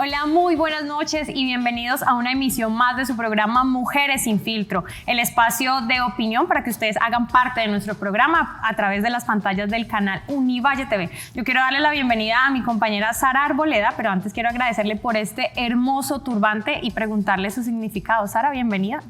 Hola, muy buenas noches y bienvenidos a una emisión más de su programa Mujeres sin Filtro, el espacio de opinión para que ustedes hagan parte de nuestro programa a través de las pantallas del canal Univalle TV. Yo quiero darle la bienvenida a mi compañera Sara Arboleda, pero antes quiero agradecerle por este hermoso turbante y preguntarle su significado. Sara, bienvenida.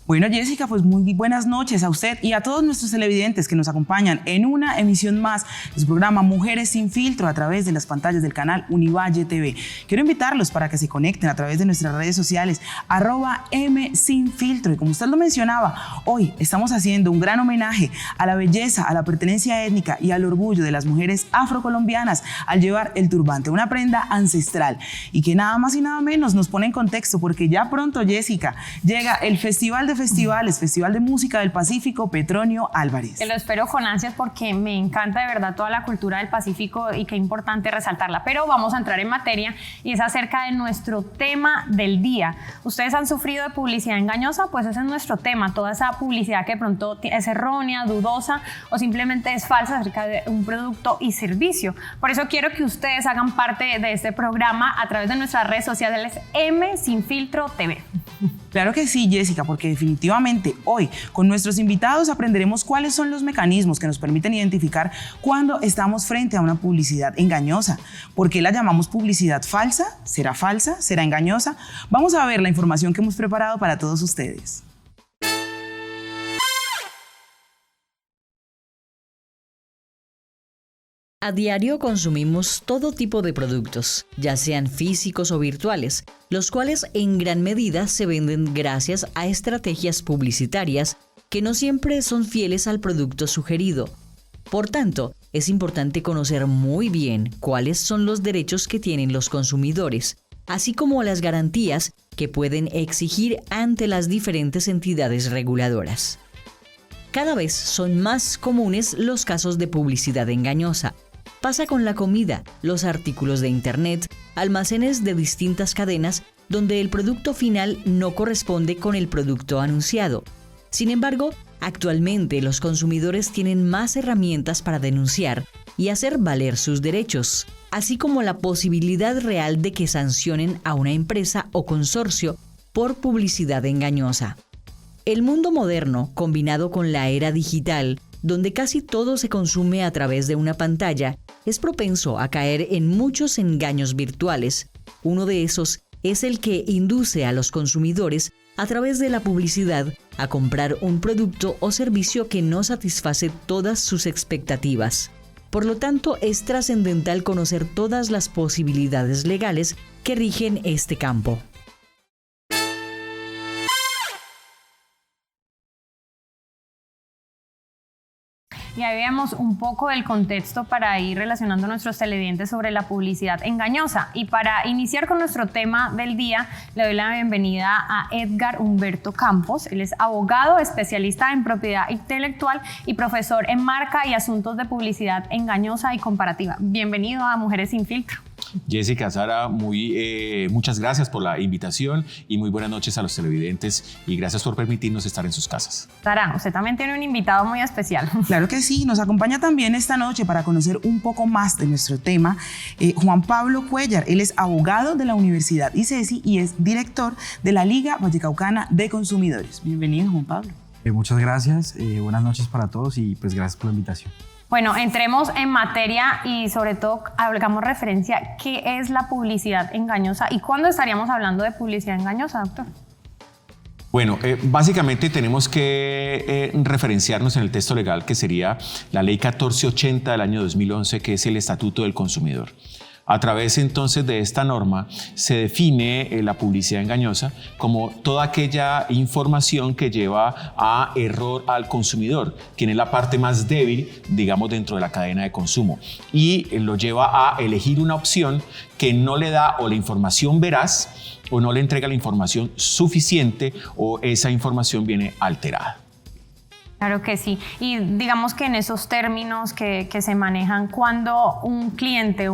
Bueno, Jessica, pues muy buenas noches a usted y a todos nuestros televidentes que nos acompañan en una emisión más de su programa Mujeres sin Filtro a través de las pantallas del canal Univalle TV. Quiero invitarlos para que se conecten a través de nuestras redes sociales @msinfiltro. Y como usted lo mencionaba, hoy estamos haciendo un gran homenaje a la belleza, a la pertenencia étnica y al orgullo de las mujeres afrocolombianas al llevar el turbante, una prenda ancestral y que nada más y nada menos nos pone en contexto porque ya pronto, Jessica, llega el Festival de Música del Pacífico Petronio Álvarez. Que lo espero con ansias porque me encanta de verdad toda la cultura del Pacífico y qué importante resaltarla. Pero vamos a entrar en materia y es acerca de nuestro tema del día. ¿Ustedes han sufrido de publicidad engañosa? Pues ese es nuestro tema, toda esa publicidad que de pronto es errónea, dudosa o simplemente es falsa acerca de un producto y servicio. Por eso quiero que ustedes hagan parte de este programa a través de nuestras redes sociales msinfiltro TV. Claro que sí, Jessica, porque definitivamente hoy con nuestros invitados aprenderemos cuáles son los mecanismos que nos permiten identificar cuando estamos frente a una publicidad engañosa. ¿Por qué la llamamos publicidad falsa? ¿Será engañosa? Vamos a ver la información que hemos preparado para todos ustedes. A diario consumimos todo tipo de productos, ya sean físicos o virtuales, los cuales en gran medida se venden gracias a estrategias publicitarias que no siempre son fieles al producto sugerido. Por tanto, es importante conocer muy bien cuáles son los derechos que tienen los consumidores, así como las garantías que pueden exigir ante las diferentes entidades reguladoras. Cada vez son más comunes los casos de publicidad engañosa. Pasa con la comida, los artículos de Internet, almacenes de distintas cadenas donde el producto final no corresponde con el producto anunciado. Sin embargo, actualmente los consumidores tienen más herramientas para denunciar y hacer valer sus derechos, así como la posibilidad real de que sancionen a una empresa o consorcio por publicidad engañosa. El mundo moderno, combinado con la era digital, donde casi todo se consume a través de una pantalla, es propenso a caer en muchos engaños virtuales. Uno de esos es el que induce a los consumidores, a través de la publicidad, a comprar un producto o servicio que no satisface todas sus expectativas. Por lo tanto, es trascendental conocer todas las posibilidades legales que rigen este campo. Y ahí vemos un poco del contexto para ir relacionando a nuestros televidentes sobre la publicidad engañosa. Y para iniciar con nuestro tema del día, le doy la bienvenida a Edgar Humberto Campos. Él es abogado, especialista en propiedad intelectual y profesor en marca y asuntos de publicidad engañosa y comparativa. Bienvenido a Mujeres sin Filtro. Jessica, Sara, muchas gracias por la invitación y muy buenas noches a los televidentes y gracias por permitirnos estar en sus casas. Sara, usted también tiene un invitado muy especial. Claro que sí, nos acompaña también esta noche para conocer un poco más de nuestro tema Juan Pablo Cuellar. Él es abogado de la Universidad ICESI y es director de la Liga Vallecaucana de Consumidores. Bienvenido, Juan Pablo. Muchas gracias, buenas noches para todos y pues gracias por la invitación. Bueno, entremos en materia y sobre todo hagamos referencia a qué es la publicidad engañosa y cuándo estaríamos hablando de publicidad engañosa, doctor. Bueno, básicamente tenemos que referenciarnos en el texto legal que sería la Ley 1480 del año 2011, que es el Estatuto del Consumidor. A través entonces de esta norma se define la publicidad engañosa como toda aquella información que lleva a error al consumidor, quien es la parte más débil, digamos, dentro de la cadena de consumo, y lo lleva a elegir una opción que no le da o la información veraz o no le entrega la información suficiente o esa información viene alterada. Claro que sí. Y digamos que en esos términos que se manejan, cuando un cliente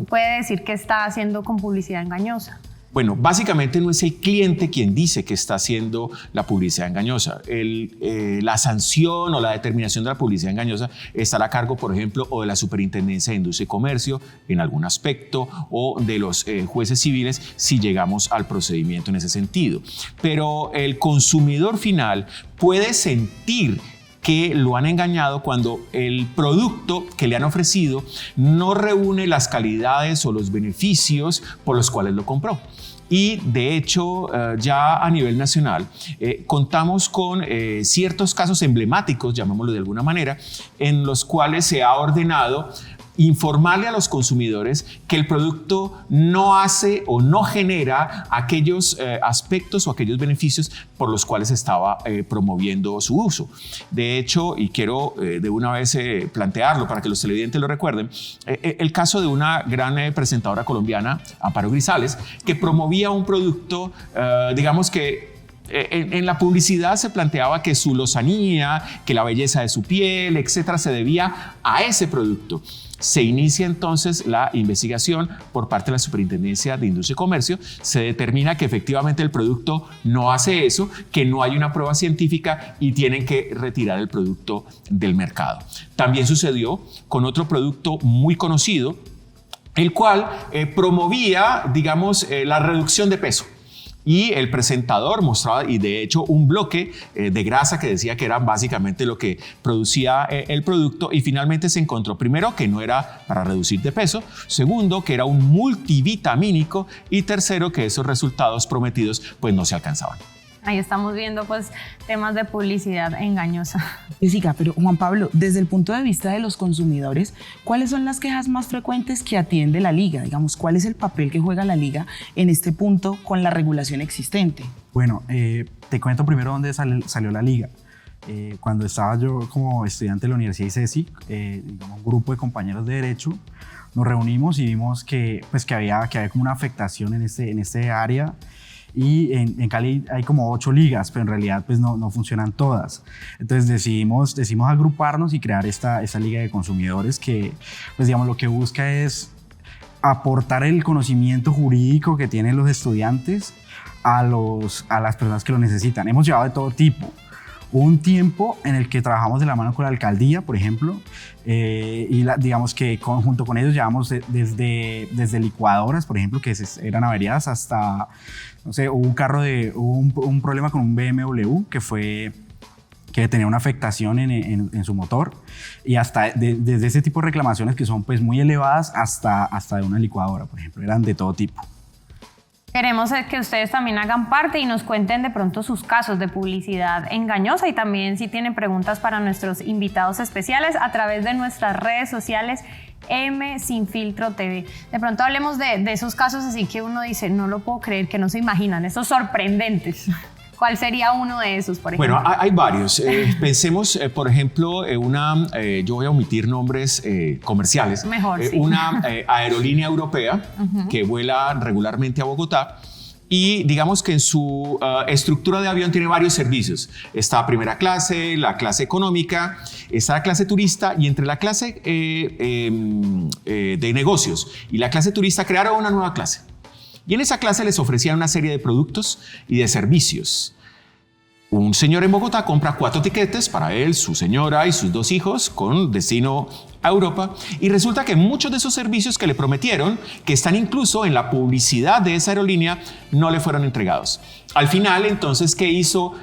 puede decir que está haciendo con publicidad engañosa. Bueno, básicamente no es el cliente quien dice que está haciendo la publicidad engañosa. La sanción o la determinación de la publicidad engañosa estará a cargo, por ejemplo, o de la Superintendencia de Industria y Comercio en algún aspecto, o de los jueces civiles si llegamos al procedimiento en ese sentido. Pero el consumidor final puede sentir que lo han engañado cuando el producto que le han ofrecido no reúne las calidades o los beneficios por los cuales lo compró. Y de hecho, ya a nivel nacional, contamos con ciertos casos emblemáticos, llamémoslo de alguna manera, en los cuales se ha ordenado informarle a los consumidores que el producto no hace o no genera aquellos aspectos o aquellos beneficios por los cuales estaba promoviendo su uso. De hecho, y quiero de una vez plantearlo para que los televidentes lo recuerden, el caso de una gran presentadora colombiana, Amparo Grisales, que promovía un producto, digamos que en la publicidad se planteaba que su lozanía, que la belleza de su piel, etcétera, se debía a ese producto. Se inicia entonces la investigación por parte de la Superintendencia de Industria y Comercio. Se determina que efectivamente el producto no hace eso, que no hay una prueba científica y tienen que retirar el producto del mercado. También sucedió con otro producto muy conocido, el cual promovía, digamos, la reducción de peso. Y el presentador mostraba, y de hecho, un bloque de grasa que decía que era básicamente lo que producía el producto, y finalmente se encontró, primero, que no era para reducir de peso, segundo, que era un multivitamínico, y tercero, que esos resultados prometidos pues no se alcanzaban. Ahí estamos viendo pues temas de publicidad engañosa. Jessica, pero Juan Pablo, desde el punto de vista de los consumidores, ¿cuáles son las quejas más frecuentes que atiende la Liga? Digamos, ¿cuál es el papel que juega la Liga en este punto con la regulación existente? Bueno, te cuento primero dónde salió la Liga. Cuando estaba yo como estudiante de la Universidad ICESI, digamos, un grupo de compañeros de Derecho, nos reunimos y vimos que había como una afectación en este área. Y en Cali hay como 8 ligas, pero en realidad pues no funcionan todas. Entonces decidimos agruparnos y crear esta liga de consumidores que, pues digamos, lo que busca es aportar el conocimiento jurídico que tienen los estudiantes a las personas que lo necesitan. Hemos llevado de todo tipo. Hubo un tiempo en el que trabajamos de la mano con la alcaldía, por ejemplo, y digamos que junto con ellos llevamos desde licuadoras, por ejemplo, que eran averiadas, hasta, no sé, hubo un problema con un BMW que tenía una afectación en su motor, y hasta desde ese tipo de reclamaciones que son pues muy elevadas hasta de una licuadora, por ejemplo, eran de todo tipo. Queremos que ustedes también hagan parte y nos cuenten de pronto sus casos de publicidad engañosa, y también si tienen preguntas para nuestros invitados especiales a través de nuestras redes sociales M-Sin-Filtro TV. De pronto hablemos de esos casos así que uno dice, no lo puedo creer, que no se imaginan, esos sorprendentes. ¿Cuál sería uno de esos, por ejemplo? Bueno, hay varios. Pensemos, por ejemplo, yo voy a omitir nombres comerciales. Mejor, sí. Una aerolínea europea que vuela regularmente a Bogotá. Y digamos que en su estructura de avión tiene varios servicios. Está primera clase, la clase económica, está la clase turista, y entre la clase de negocios y la clase turista crearon una nueva clase. Y en esa clase les ofrecían una serie de productos y de servicios. Un señor en Bogotá compra 4 tiquetes para él, su señora y sus 2 hijos con destino a Europa, y resulta que muchos de esos servicios que le prometieron, que están incluso en la publicidad de esa aerolínea, no le fueron entregados. Al final, entonces, ¿qué hizo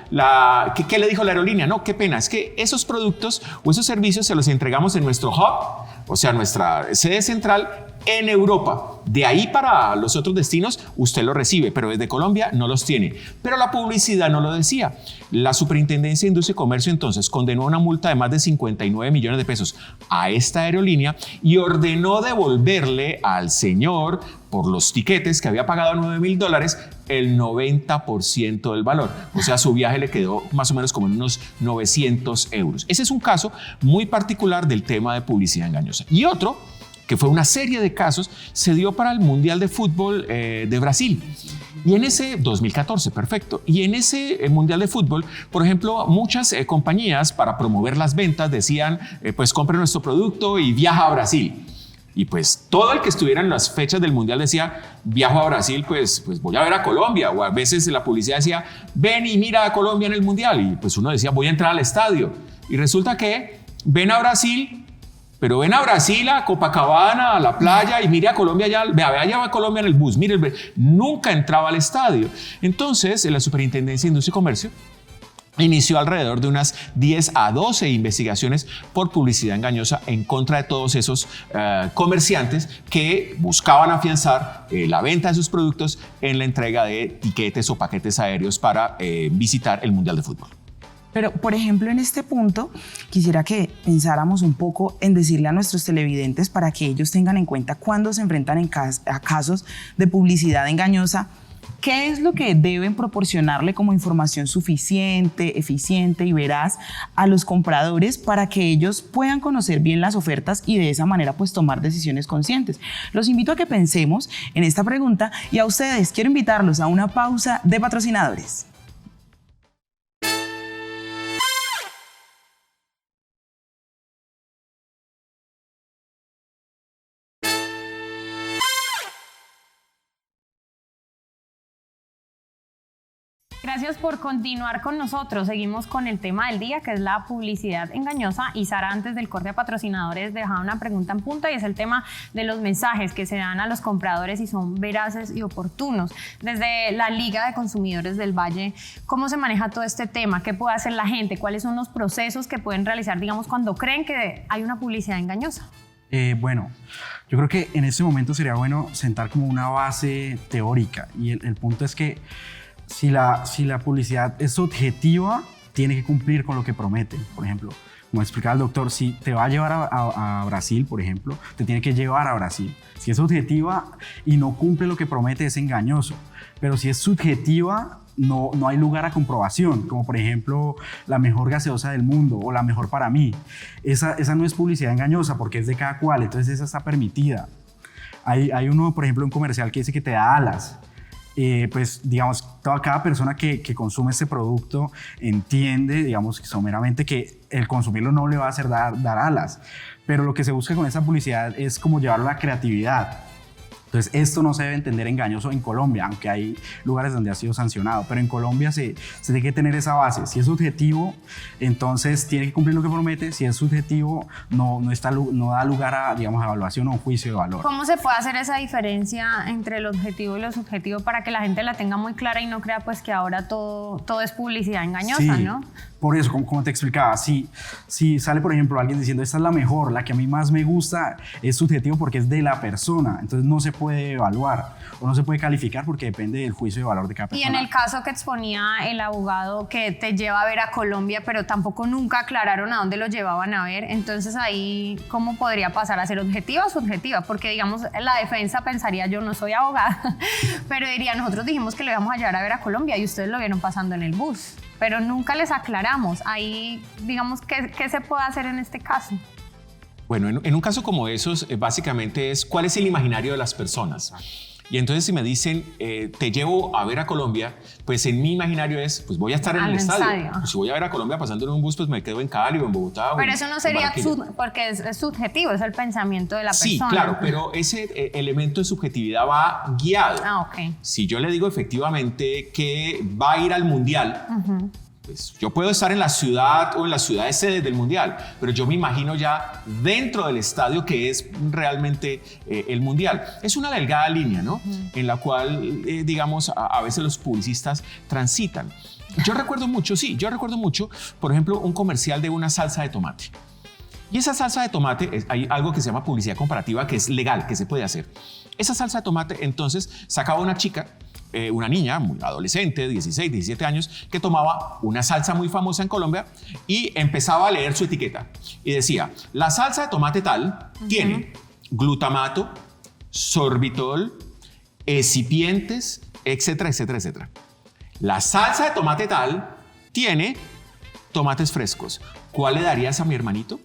qué le dijo la aerolínea? No, qué pena, es que esos productos o esos servicios se los entregamos en nuestro hub, o sea, nuestra sede central en Europa. De ahí para los otros destinos usted los recibe, pero desde Colombia no los tiene. Pero la publicidad no lo decía. La Superintendencia de Industria y Comercio entonces condenó una multa de más de 59 millones de pesos a esta aerolínea y ordenó devolverle al señor, por los tiquetes que había pagado $9,000, el 90% del valor. O sea, su viaje le quedó más o menos como en unos 900 euros. Ese es un caso muy particular del tema de publicidad engañosa. Y otro, que fue una serie de casos, se dio para el Mundial de Fútbol de Brasil. Y en ese 2014, perfecto. Y en ese Mundial de Fútbol, por ejemplo, muchas compañías para promover las ventas decían, pues compre nuestro producto y viaja a Brasil. Y pues todo el que estuviera en las fechas del Mundial decía, viajo a Brasil, pues voy a ver a Colombia. O a veces la publicidad decía, ven y mira a Colombia en el Mundial. Y pues uno decía, voy a entrar al estadio. Y resulta que ven a Brasil, pero ven a Brasil, a Copacabana, a la playa y mire a Colombia allá, allá va Colombia en el bus. Mire, nunca entraba al estadio. Entonces, en la Superintendencia de Industria y Comercio inició alrededor de unas 10 a 12 investigaciones por publicidad engañosa en contra de todos esos comerciantes que buscaban afianzar la venta de sus productos en la entrega de tiquetes o paquetes aéreos para visitar el Mundial de Fútbol. Pero, por ejemplo, en este punto, quisiera que pensáramos un poco en decirle a nuestros televidentes para que ellos tengan en cuenta cuando se enfrentan a casos de publicidad engañosa, ¿qué es lo que deben proporcionarle como información suficiente, eficiente y veraz a los compradores para que ellos puedan conocer bien las ofertas y de esa manera pues tomar decisiones conscientes? Los invito a que pensemos en esta pregunta y a ustedes quiero invitarlos a una pausa de patrocinadores. Gracias por continuar con nosotros. Seguimos con el tema del día, que es la publicidad engañosa. Y Sara, antes del corte a patrocinadores, dejaba una pregunta en punta y es el tema de los mensajes que se dan a los compradores y son veraces y oportunos. Desde la Liga de Consumidores del Valle, ¿cómo se maneja todo este tema? ¿Qué puede hacer la gente? ¿Cuáles son los procesos que pueden realizar, digamos, cuando creen que hay una publicidad engañosa? Bueno, yo creo que en este momento sería bueno sentar como una base teórica y el punto es que si la publicidad es subjetiva, tiene que cumplir con lo que promete. Por ejemplo, como explicaba el doctor, si te va a llevar a Brasil, por ejemplo, te tiene que llevar a Brasil. Si es subjetiva y no cumple lo que promete, es engañoso. Pero si es subjetiva, no hay lugar a comprobación, como por ejemplo la mejor gaseosa del mundo o la mejor para mí. Esa no es publicidad engañosa porque es de cada cual, entonces esa está permitida. Hay uno, por ejemplo, un comercial que dice que te da alas. Pues digamos, cada persona que consume este producto entiende, digamos, someramente que el consumirlo no le va a hacer dar alas, pero lo que se busca con esa publicidad es como llevarlo a la creatividad. Entonces, esto no se debe entender engañoso en Colombia, aunque hay lugares donde ha sido sancionado, pero en Colombia se tiene que tener esa base. Si es subjetivo, entonces tiene que cumplir lo que promete. Si es subjetivo, no da lugar a, digamos, a evaluación o un juicio de valor. ¿Cómo se puede hacer esa diferencia entre el objetivo y lo subjetivo para que la gente la tenga muy clara y no crea pues que ahora todo es publicidad engañosa, sí, ¿no? Por eso, como te explicaba, si sale, por ejemplo, alguien diciendo esta es la mejor, la que a mí más me gusta, es subjetivo porque es de la persona, entonces no se puede evaluar o no se puede calificar porque depende del juicio de valor de cada persona. Y en el caso que exponía el abogado que te lleva a ver a Colombia, pero tampoco nunca aclararon a dónde lo llevaban a ver, entonces ahí, ¿cómo podría pasar a ser objetiva o subjetiva? Porque, digamos, la defensa pensaría, yo no soy abogada, pero diría, nosotros dijimos que lo íbamos a llevar a ver a Colombia y ustedes lo vieron pasando en el bus, pero nunca les aclaramos. Ahí, digamos, ¿qué se puede hacer en este caso? Bueno, en un caso como esos, básicamente es cuál es el imaginario de las personas. Y entonces si me dicen, te llevo a ver a Colombia, pues en mi imaginario es, pues voy a estar en el estadio. Pues si voy a ver a Colombia pasando en un bus, pues me quedo en Cali o en Bogotá. Pero eso no sería, porque es subjetivo, es el pensamiento de la persona. Sí, claro, pero ese elemento de subjetividad va guiado. Ah, ok. Si yo le digo efectivamente que va a ir al Mundial, pues yo puedo estar en la ciudad o en las ciudades sedes del Mundial, pero yo me imagino ya dentro del estadio que es realmente el Mundial. Es una delgada línea, ¿no? En la cual, digamos, a veces los publicistas transitan. Yo recuerdo mucho, por ejemplo, un comercial de una salsa de tomate. Y esa salsa de tomate, hay algo que se llama publicidad comparativa que es legal, que se puede hacer. Esa salsa de tomate, entonces, sacaba una chica, una niña, muy adolescente, 16, 17 años, que tomaba una salsa muy famosa en Colombia y empezaba a leer su etiqueta. Y decía, la salsa de tomate tal tiene glutamato, sorbitol, excipientes, etcétera, etcétera, etcétera. La salsa de tomate tal tiene tomates frescos. ¿Cuál le darías a mi hermanito?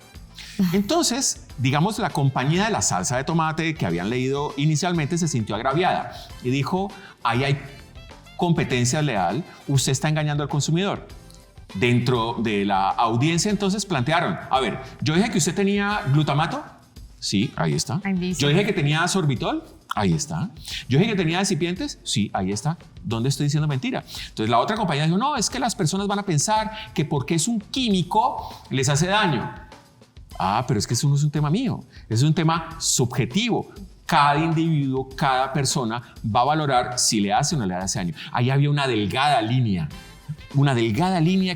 Entonces, digamos, la compañía de la salsa de tomate que habían leído inicialmente se sintió agraviada y dijo, ahí hay competencia leal, usted está engañando al consumidor. Dentro de la audiencia entonces plantearon, a ver, yo dije que usted tenía glutamato, Sí, ahí está. Ahí dice. Yo dije que tenía sorbitol. Ahí está. Yo dije que tenía excipientes. Sí, ahí está. ¿Dónde estoy diciendo mentira? Entonces la otra compañía dijo, no, es que las personas van a pensar que porque es un químico les hace daño. Ah, pero es que eso no es un tema mío. Es un tema subjetivo. Cada individuo, cada persona va a valorar si le hace o no le hace daño. Ahí había una delgada línea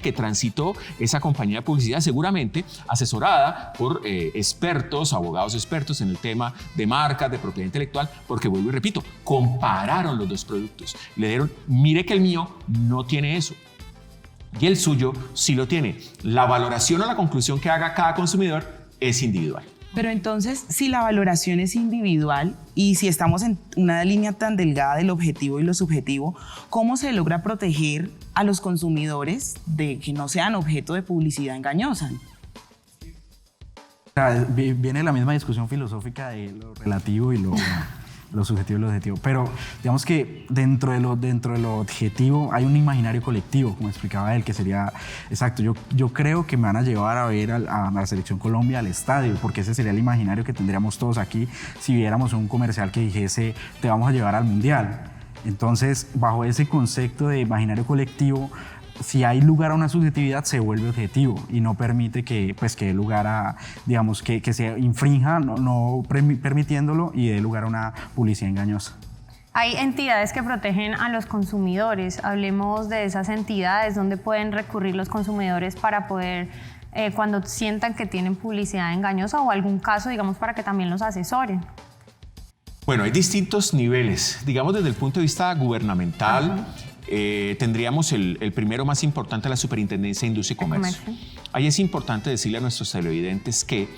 que transitó esa compañía de publicidad, seguramente asesorada por expertos, abogados expertos en el tema de marcas, de propiedad intelectual, porque vuelvo y repito, compararon los dos productos. Le dieron, mire que el mío no tiene eso y el suyo sí lo tiene. La valoración o la conclusión que haga cada consumidor es individual. Pero entonces, si la valoración es individual y si estamos en una línea tan delgada del objetivo y lo subjetivo, ¿cómo se logra proteger a los consumidores de que no sean objeto de publicidad engañosa? O sea, viene la misma discusión filosófica de lo relativo y lo subjetivo y lo objetivo. Pero digamos que dentro de lo objetivo hay un imaginario colectivo, como explicaba él, que sería, exacto, yo creo que me van a llevar a ver a la Selección Colombia al estadio, porque ese sería el imaginario que tendríamos todos aquí si viéramos un comercial que dijese, te vamos a llevar al Mundial. Entonces, bajo ese concepto de imaginario colectivo, si hay lugar a una subjetividad, se vuelve objetivo y no permite que dé lugar a, digamos, que se infrinja, no permitiéndolo y dé lugar a una publicidad engañosa. Hay entidades que protegen a los consumidores. Hablemos de esas entidades donde pueden recurrir los consumidores para poder, cuando sientan que tienen publicidad engañosa o algún caso, digamos, para que también los asesoren. Hay distintos niveles. Digamos, desde el punto de vista gubernamental, tendríamos el primero más importante, la Superintendencia de Industria y Comercio. Ahí es importante decirle a nuestros televidentes que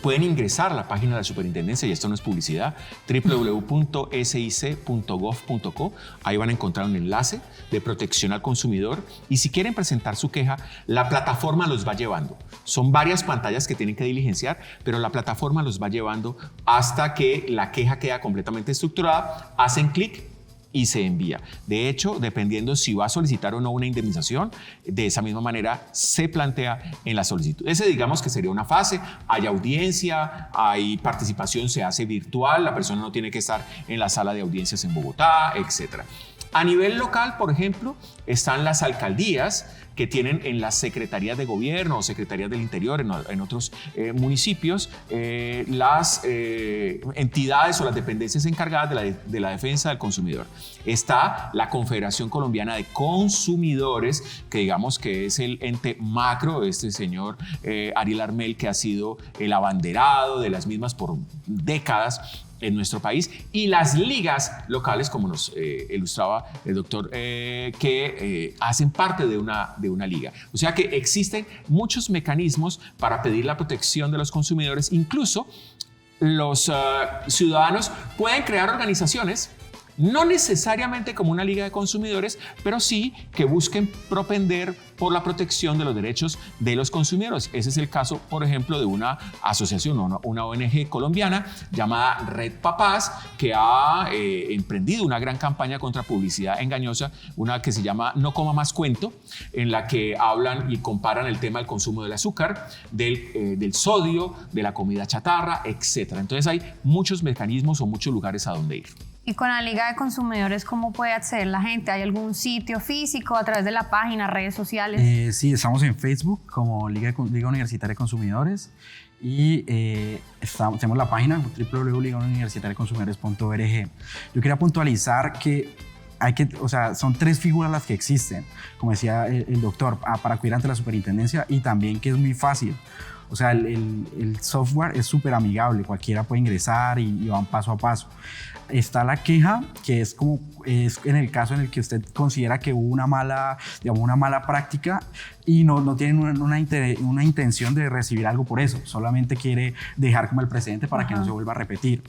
pueden ingresar a la página de la Superintendencia, y esto no es publicidad, www.sic.gov.co. Ahí van a encontrar un enlace de protección al consumidor y si quieren presentar su queja, la plataforma los va llevando. Son varias pantallas que tienen que diligenciar, pero la plataforma los va llevando hasta que la queja queda completamente estructurada, hacen clic y se envía. De hecho, dependiendo si va a solicitar o no una indemnización, de esa misma manera se plantea en la solicitud. Ese, digamos que sería una fase. Hay audiencia, hay participación, se hace virtual, la persona no tiene que estar en la sala de audiencias en Bogotá, etc. A nivel local, por ejemplo, están las alcaldías que tienen en las secretarías de gobierno o secretarías del interior en otros municipios las entidades o las dependencias encargadas de la defensa del consumidor. Está la Confederación Colombiana de Consumidores, que digamos que es el ente macro, este señor Ariel Armel, que ha sido el abanderado de las mismas por décadas en nuestro país, y las ligas locales, como nos ilustraba el doctor, que hacen parte de una liga. O sea que existen muchos mecanismos para pedir la protección de los consumidores. Incluso los ciudadanos pueden crear organizaciones, no necesariamente como una liga de consumidores, pero sí que busquen propender por la protección de los derechos de los consumidores. Ese es el caso, por ejemplo, de una asociación, una ONG colombiana llamada Red Papás, que ha emprendido una gran campaña contra publicidad engañosa, una que se llama No Coma Más Cuento, en la que hablan y comparan el tema del consumo del azúcar, del sodio, de la comida chatarra, etc. Entonces hay muchos mecanismos o muchos lugares a donde ir. Y con la Liga de Consumidores, ¿cómo puede acceder la gente? ¿Hay algún sitio físico a través de la página, redes sociales? Sí, estamos en Facebook como Liga Universitaria de Consumidores y tenemos la página www.ligauniversitariaconsumidores.org. Yo quería puntualizar que son tres figuras las que existen, como decía el doctor, para acudir ante la superintendencia, y también que es muy fácil. O sea, el software es súper amigable, cualquiera puede ingresar y van paso a paso. Está la queja, que es en el caso en el que usted considera que hubo una mala práctica y no tienen una intención de recibir algo por eso, solamente quiere dejar como el precedente para que no se vuelva a repetir.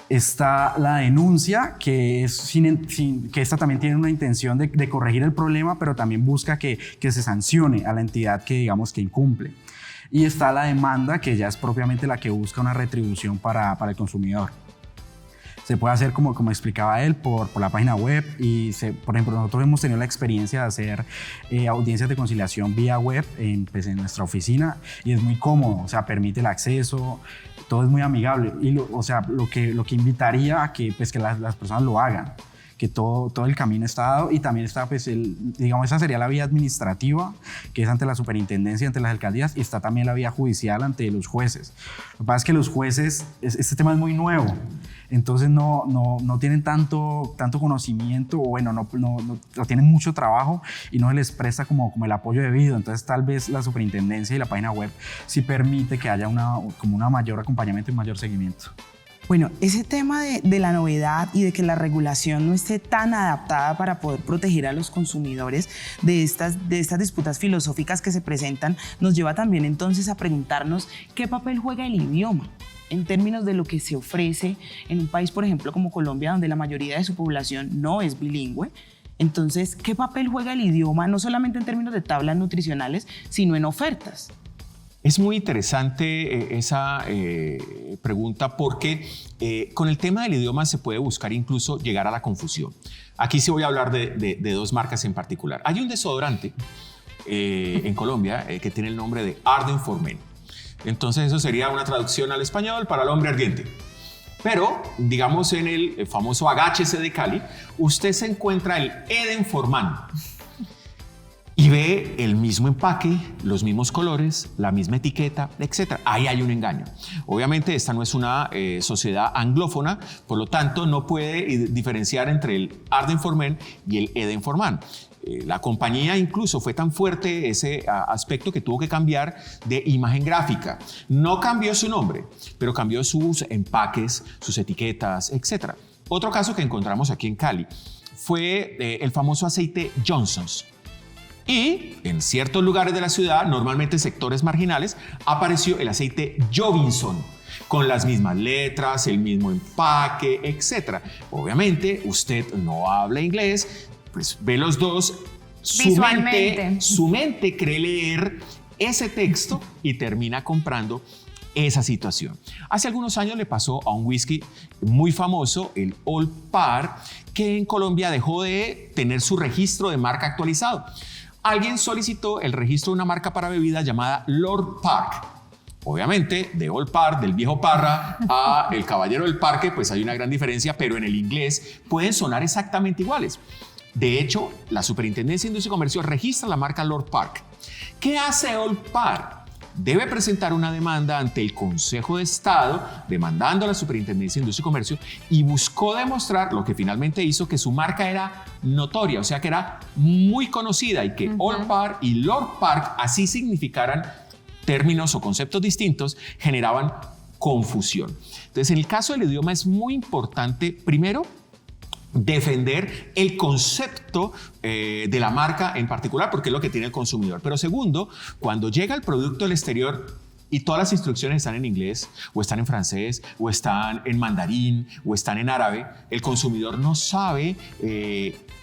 Está la denuncia, que esta también tiene una intención de corregir el problema, pero también busca que se sancione a la entidad que digamos que incumple. Y está la demanda, que ya es propiamente la que busca una retribución para el consumidor. Se puede hacer, como explicaba él, por la página web y, por ejemplo, nosotros hemos tenido la experiencia de hacer audiencias de conciliación vía web en nuestra oficina y es muy cómodo, o sea, permite el acceso, todo es muy amigable. Y o sea, lo que invitaría a que, pues, que las personas lo hagan, que todo el camino está dado, y también está, pues, digamos, esa sería la vía administrativa, que es ante la superintendencia, ante las alcaldías, y está también la vía judicial ante los jueces. Lo que pasa es que los jueces, este tema es muy nuevo, entonces no tienen tanto conocimiento, o bueno, no tienen mucho trabajo y no se les presta como el apoyo debido. Entonces tal vez la superintendencia y la página web sí permite que haya una mayor acompañamiento y mayor seguimiento. Bueno, ese tema de la novedad y de que la regulación no esté tan adaptada para poder proteger a los consumidores de estas disputas filosóficas que se presentan, nos lleva también entonces a preguntarnos qué papel juega el idioma en términos de lo que se ofrece en un país, por ejemplo, como Colombia, donde la mayoría de su población no es bilingüe. Entonces, ¿qué papel juega el idioma, no solamente en términos de tablas nutricionales, sino en ofertas? Es muy interesante esa pregunta, porque con el tema del idioma se puede buscar incluso llegar a la confusión. Aquí sí voy a hablar de dos marcas en particular. Hay un desodorante en Colombia que tiene el nombre de Arden for Men. Entonces eso sería una traducción al español para el hombre ardiente. Pero, digamos, en el famoso Agáchese de Cali, usted se encuentra el Eden for Man. Y ve el mismo empaque, los mismos colores, la misma etiqueta, etc. Ahí hay un engaño. Obviamente esta no es una sociedad anglófona, por lo tanto no puede diferenciar entre el Arden for Men y el Eden for Man. La compañía incluso fue tan fuerte ese aspecto que tuvo que cambiar de imagen gráfica. No cambió su nombre, pero cambió sus empaques, sus etiquetas, etc. Otro caso que encontramos aquí en Cali fue el famoso aceite Johnson's. Y en ciertos lugares de la ciudad, normalmente sectores marginales, apareció el aceite Jovinson, con las mismas letras, el mismo empaque, etc. Obviamente, usted no habla inglés, pues ve los dos, su mente cree leer ese texto y termina comprando esa situación. Hace algunos años le pasó a un whisky muy famoso, el Old Parr, que en Colombia dejó de tener su registro de marca actualizado. Alguien solicitó el registro de una marca para bebida llamada Lord Park. Obviamente, de Old Park, del viejo Parra, a el caballero del parque, pues hay una gran diferencia, pero en el inglés pueden sonar exactamente iguales. De hecho, la Superintendencia de Industria y Comercio registra la marca Lord Park. ¿Qué hace Old Park? Debe presentar una demanda ante el Consejo de Estado, demandando a la Superintendencia de Industria y Comercio, y buscó demostrar, lo que finalmente hizo, que su marca era notoria, o sea que era muy conocida, y que Old Park y Lord Park, así significaran términos o conceptos distintos, generaban confusión. Entonces, en el caso del idioma es muy importante, primero, defender el concepto de la marca en particular, porque es lo que tiene el consumidor. Pero segundo, cuando llega el producto del exterior y todas las instrucciones están en inglés, o están en francés, o están en mandarín, o están en árabe, el consumidor no sabe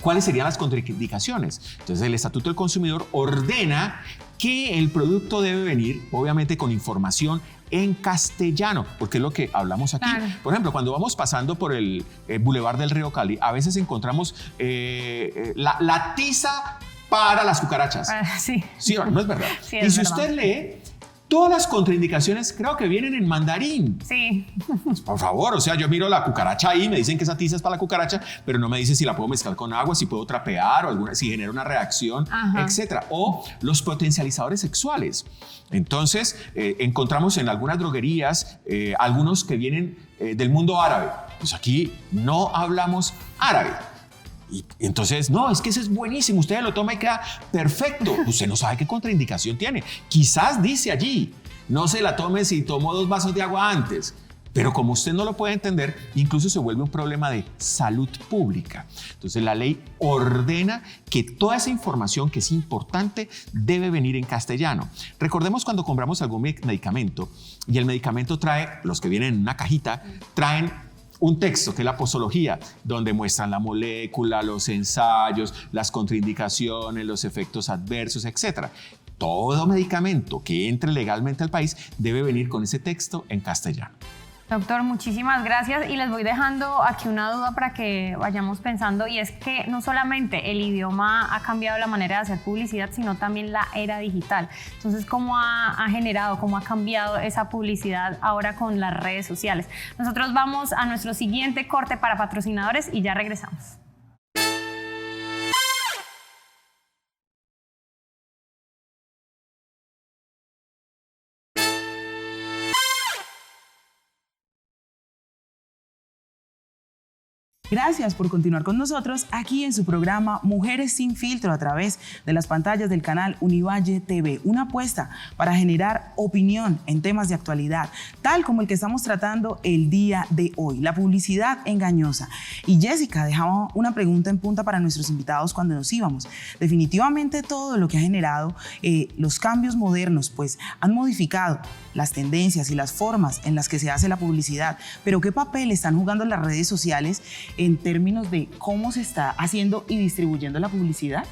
cuáles serían las contraindicaciones. Entonces el Estatuto del Consumidor ordena que el producto debe venir, obviamente, con información en castellano, porque es lo que hablamos aquí. Claro. Por ejemplo, cuando vamos pasando por el Boulevard del Río Cali, a veces encontramos la tiza para las cucarachas. Sí. Sí, no es verdad. Sí, y si usted lee, todas las contraindicaciones creo que vienen en mandarín. Sí. Por favor, o sea, yo miro la cucaracha ahí, me dicen que esa tiza es para la cucaracha, pero no me dicen si la puedo mezclar con agua, si puedo trapear, o si genera una reacción, etcétera. O los potencializadores sexuales. Entonces, encontramos en algunas droguerías algunos que vienen del mundo árabe. Pues aquí no hablamos árabe. Y entonces, no, es que ese es buenísimo, usted lo toma y queda perfecto. Usted no sabe qué contraindicación tiene. Quizás dice allí, no se la tome si tomó 2 vasos de agua antes. Pero como usted no lo puede entender, incluso se vuelve un problema de salud pública. Entonces la ley ordena que toda esa información que es importante debe venir en castellano. Recordemos cuando compramos algún medicamento y el medicamento trae, los que vienen en una cajita, traen un texto que es la posología, donde muestran la molécula, los ensayos, las contraindicaciones, los efectos adversos, etc. Todo medicamento que entre legalmente al país debe venir con ese texto en castellano. Doctor, muchísimas gracias y les voy dejando aquí una duda para que vayamos pensando, y es que no solamente el idioma ha cambiado la manera de hacer publicidad, sino también la era digital. Entonces, ¿cómo ha generado, cómo ha cambiado esa publicidad ahora con las redes sociales? Nosotros vamos a nuestro siguiente corte para patrocinadores y ya regresamos. Gracias por continuar con nosotros aquí en su programa Mujeres sin Filtro a través de las pantallas del canal Univalle TV. Una apuesta para generar opinión en temas de actualidad, tal como el que estamos tratando el día de hoy, la publicidad engañosa. Y Jessica dejaba una pregunta en punta para nuestros invitados cuando nos íbamos. Definitivamente todo lo que ha generado los cambios modernos, pues han modificado las tendencias y las formas en las que se hace la publicidad. Pero ¿qué papel están jugando las redes sociales en términos de cómo se está haciendo y distribuyendo la publicidad?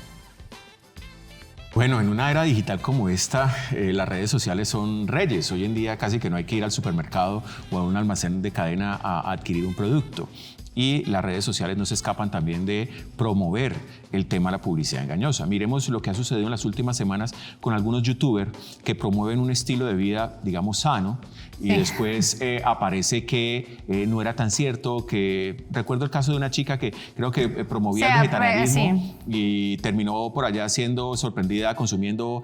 Bueno, en una era digital como esta, las redes sociales son reyes. Hoy en día casi que no hay que ir al supermercado o a un almacén de cadena a adquirir un producto. Y las redes sociales no se escapan también de promover el tema de la publicidad engañosa. Miremos lo que ha sucedido en las últimas semanas con algunos youtubers que promueven un estilo de vida, digamos, sano, y después aparece que no era tan cierto. Que recuerdo el caso de una chica que creo que promovía el vegetarianismo y terminó por allá siendo sorprendida consumiendo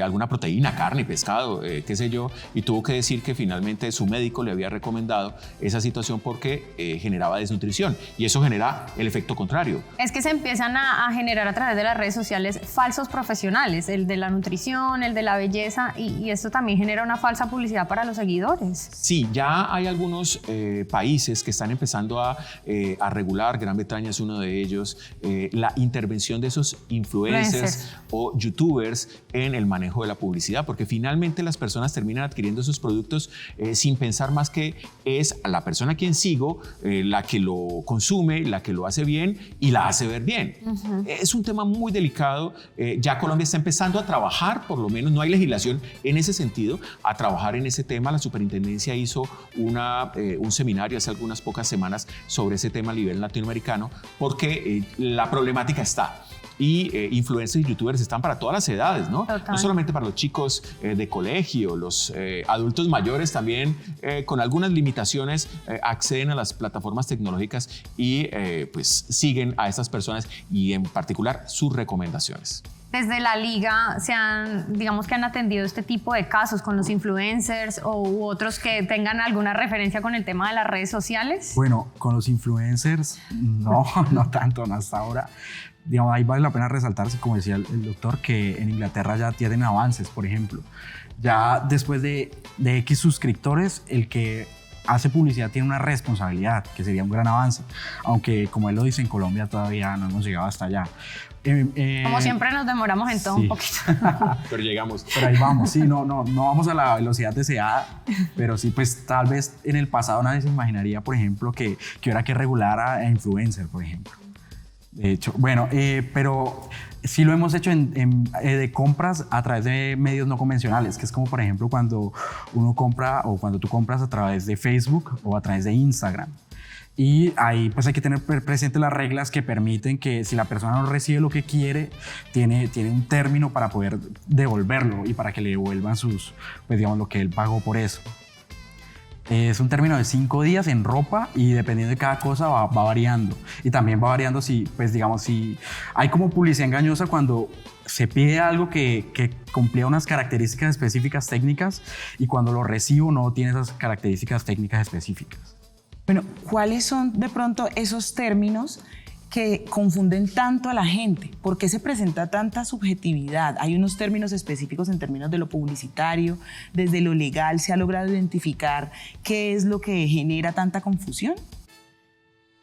alguna proteína, carne, pescado, qué sé yo, y tuvo que decir que finalmente su médico le había recomendado esa situación porque generaba desnutrición. Y eso genera el efecto contrario. Es que se empiezan a generar a través de las redes sociales falsos profesionales, el de la nutrición, el de la belleza, y esto también genera una falsa publicidad para los seguidores. Sí, ya hay algunos países que están empezando a regular, Gran Bretaña es uno de ellos, la intervención de esos influencers o youtubers en el manejo de la publicidad, porque finalmente las personas terminan adquiriendo esos productos sin pensar más que es a la persona a quien sigo la que lo consume, la que lo hace bien y la hace ver bien. Es un tema muy delicado. Ya Colombia está empezando a trabajar, por lo menos no hay legislación en ese sentido, a trabajar en ese tema. La superintendencia hizo un seminario hace algunas pocas semanas sobre ese tema a nivel latinoamericano, porque la problemática está. Y influencers y youtubers están para todas las edades, ¿no? No solamente para los chicos de colegio, los adultos mayores también con algunas limitaciones acceden a las plataformas tecnológicas y pues siguen a estas personas y en particular sus recomendaciones. Desde la liga digamos que han atendido este tipo de casos con los influencers u otros que tengan alguna referencia con el tema de las redes sociales. Bueno, con los influencers no tanto, no hasta ahora. Digamos, ahí vale la pena resaltar, como decía el doctor, que en Inglaterra ya tienen avances. Por ejemplo, ya después de X suscriptores, el que hace publicidad tiene una responsabilidad, que sería un gran avance, aunque como él lo dice, en Colombia todavía no hemos llegado hasta allá. Como siempre nos demoramos en todo, sí. Un poquito. Pero llegamos. Pero ahí vamos, sí, no vamos a la velocidad deseada, pero sí, pues tal vez en el pasado nadie se imaginaría, por ejemplo, que hubiera que regular a influencer, por ejemplo. De hecho, bueno, pero sí lo hemos hecho de compras a través de medios no convencionales, que es como, por ejemplo, cuando uno compra o cuando tú compras a través de Facebook o a través de Instagram. Y ahí pues hay que tener presente las reglas que permiten que si la persona no recibe lo que quiere, tiene un término para poder devolverlo y para que le devuelvan pues digamos, lo que él pagó por eso. Es un término de 5 días en ropa y dependiendo de cada cosa va variando. Y también va variando si hay como publicidad engañosa cuando se pide algo que cumplía unas características específicas técnicas y cuando lo recibo no tiene esas características técnicas específicas. Bueno, ¿cuáles son de pronto esos términos que confunden tanto a la gente? ¿Por qué se presenta tanta subjetividad? Hay unos términos específicos en términos de lo publicitario, desde lo legal se ha logrado identificar qué es lo que genera tanta confusión.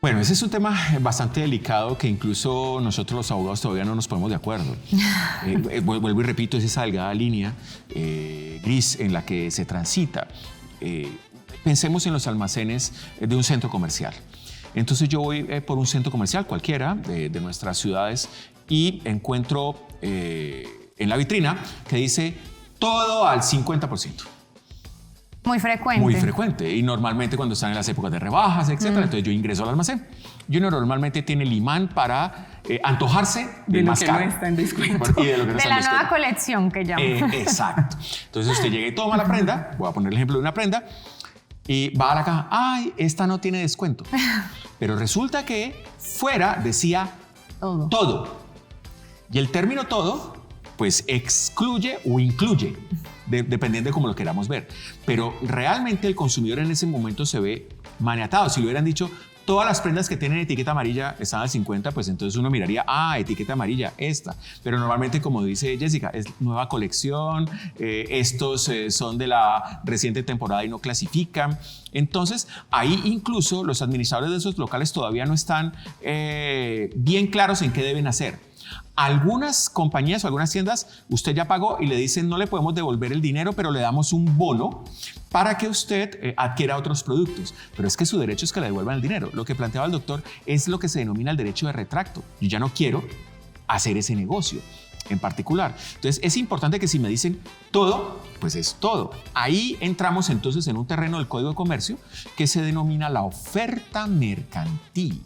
Bueno, ese es un tema bastante delicado que incluso nosotros los abogados todavía no nos ponemos de acuerdo. Vuelvo y repito, es esa delgada línea gris en la que se transita. Pensemos en los almacenes de un centro comercial. Entonces yo voy por un centro comercial cualquiera de nuestras ciudades y encuentro en la vitrina que dice todo al 50%. Muy frecuente. Muy frecuente. Y normalmente cuando están en las épocas de rebajas, etcétera, entonces yo ingreso al almacén. Y uno normalmente tiene el imán para antojarse De del lo más que caro. no está en descuento. Y de lo que no De está la en nueva descuento. colección que llaman. Exacto. Entonces usted llega y toma la prenda, voy a poner el ejemplo de una prenda, y va a la caja, ay, esta no tiene descuento. Pero resulta que fuera decía todo. Y el término todo, pues excluye o incluye, dependiendo de cómo lo queramos ver. Pero realmente el consumidor en ese momento se ve maniatado. Si le hubieran dicho, todas las prendas que tienen etiqueta amarilla están al 50, pues entonces uno miraría, etiqueta amarilla, esta. Pero normalmente, como dice Jessica, es nueva colección, estos son de la reciente temporada y no clasifican. Entonces, ahí incluso los administradores de esos locales todavía no están bien claros en qué deben hacer. Algunas compañías o algunas tiendas, usted ya pagó y le dicen no le podemos devolver el dinero, pero le damos un bono para que usted adquiera otros productos. Pero es que su derecho es que le devuelvan el dinero. Lo que planteaba el doctor es lo que se denomina el derecho de retracto. Yo ya no quiero hacer ese negocio en particular. Entonces es importante que si me dicen todo, pues es todo. Ahí entramos entonces en un terreno del Código de Comercio que se denomina la oferta mercantil.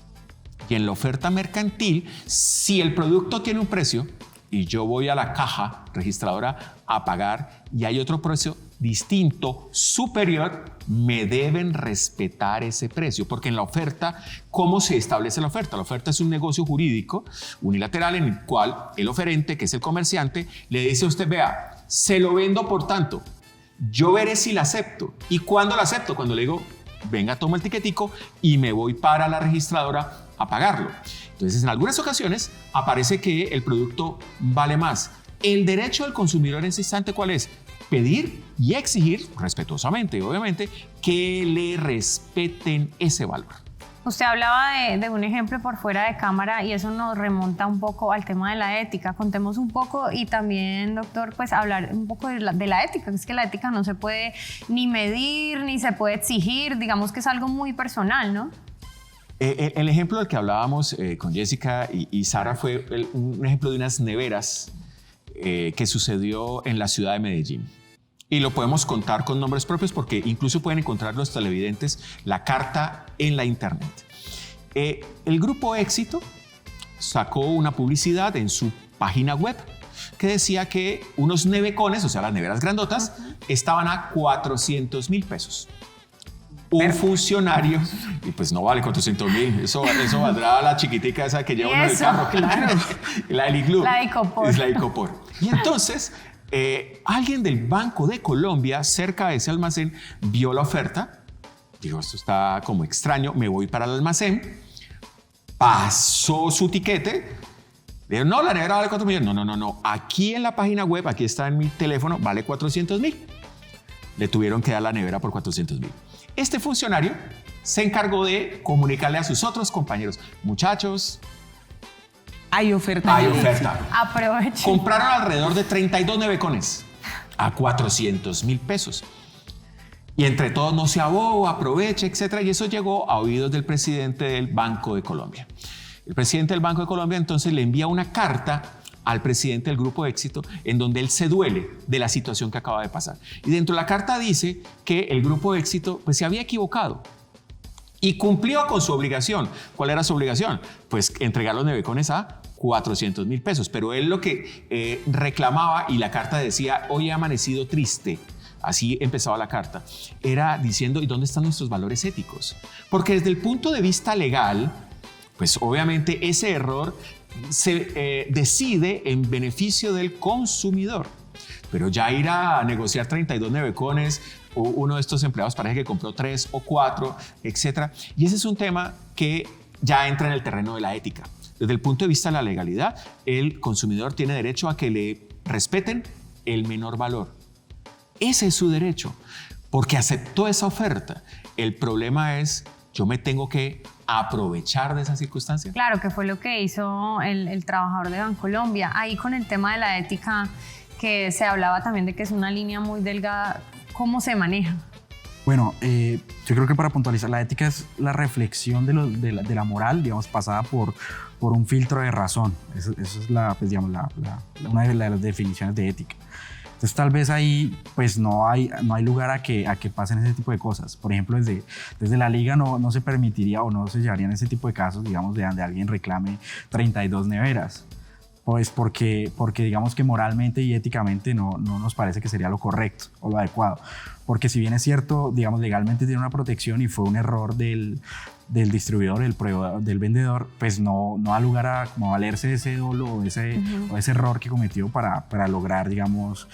Y en la oferta mercantil, si el producto tiene un precio y yo voy a la caja registradora a pagar y hay otro precio distinto, superior, me deben respetar ese precio. Porque en la oferta, ¿cómo se establece la oferta? La oferta es un negocio jurídico unilateral en el cual el oferente, que es el comerciante, le dice a usted, vea, se lo vendo por tanto, yo veré si la acepto. ¿Y cuándo la acepto? Cuando le digo, venga, toma el tiquetico y me voy para la registradora a pagarlo. Entonces, en algunas ocasiones aparece que el producto vale más. El derecho del consumidor en ese instante, ¿cuál es? Pedir y exigir, respetuosamente, obviamente, que le respeten ese valor. Usted hablaba de un ejemplo por fuera de cámara y eso nos remonta un poco al tema de la ética. Contemos un poco y también, doctor, pues hablar un poco de la ética. Es que la ética no se puede ni medir ni se puede exigir. Digamos que es algo muy personal, ¿no? El ejemplo del que hablábamos con Jessica y Sara fue un ejemplo de unas neveras que sucedió en la ciudad de Medellín. Y lo podemos contar con nombres propios porque incluso pueden encontrar los televidentes la carta en la internet. El grupo Éxito sacó una publicidad en su página web que decía que unos nevecones, o sea, las neveras grandotas, estaban a 400,000 pesos. Un funcionario, y pues no vale 400,000, eso valdrá la chiquitica esa que lleva uno en el carro, claro, la del iglú. La Icopor. Es la Icopor. Y entonces, alguien del Banco de Colombia, cerca de ese almacén, vio la oferta, digo, esto está como extraño, me voy para el almacén, pasó su tiquete, dijo, no, la nevera vale 4 millones, no, aquí en la página web, aquí está en mi teléfono, vale 400,000. Le tuvieron que dar la nevera por 400,000. Este funcionario se encargó de comunicarle a sus otros compañeros, muchachos, hay oferta. hay oferta. Aprovechen. Compraron alrededor de 32 nevecones a 400,000 pesos. Y entre todos no se aboba, aproveche, etcétera. Y eso llegó a oídos del presidente del Banco de Colombia. El presidente del Banco de Colombia entonces le envía una carta al presidente del Grupo Éxito en donde él se duele de la situación que acaba de pasar. Y dentro de la carta dice que el Grupo Éxito pues, se había equivocado y cumplió con su obligación. ¿Cuál era su obligación? Pues entregar los nevecones a 400,000 pesos. Pero él lo que reclamaba, y la carta decía, hoy he amanecido triste, así empezaba la carta, era diciendo, ¿y dónde están nuestros valores éticos? Porque desde el punto de vista legal, pues obviamente ese error se decide en beneficio del consumidor. Pero ya ir a negociar 32 nevecones, o uno de estos empleados parece que compró 3 o 4, etc. Y ese es un tema que ya entra en el terreno de la ética. Desde el punto de vista de la legalidad, el consumidor tiene derecho a que le respeten el menor valor. Ese es su derecho, porque aceptó esa oferta. El problema es, yo me tengo que aprovechar de esa circunstancia. Claro, que fue lo que hizo el trabajador de Bancolombia. Ahí con el tema de la ética, que se hablaba también de que es una línea muy delgada, ¿cómo se maneja? Bueno, yo creo que para puntualizar, la ética es la reflexión de la moral, digamos, pasada por un filtro de razón. Eso es pues, digamos, una de las definiciones de ética. Entonces tal vez ahí pues no hay lugar a que pasen ese tipo de cosas. Por ejemplo, desde la liga no se permitiría o no se llevarían ese tipo de casos, digamos, de donde alguien reclame 32 neveras. Pues porque digamos que moralmente y éticamente no nos parece que sería lo correcto o lo adecuado. Porque si bien es cierto, digamos, legalmente tiene una protección y fue un error del distribuidor, del vendedor, pues no da lugar a como valerse de ese dolo o ese error que cometió para lograr, digamos,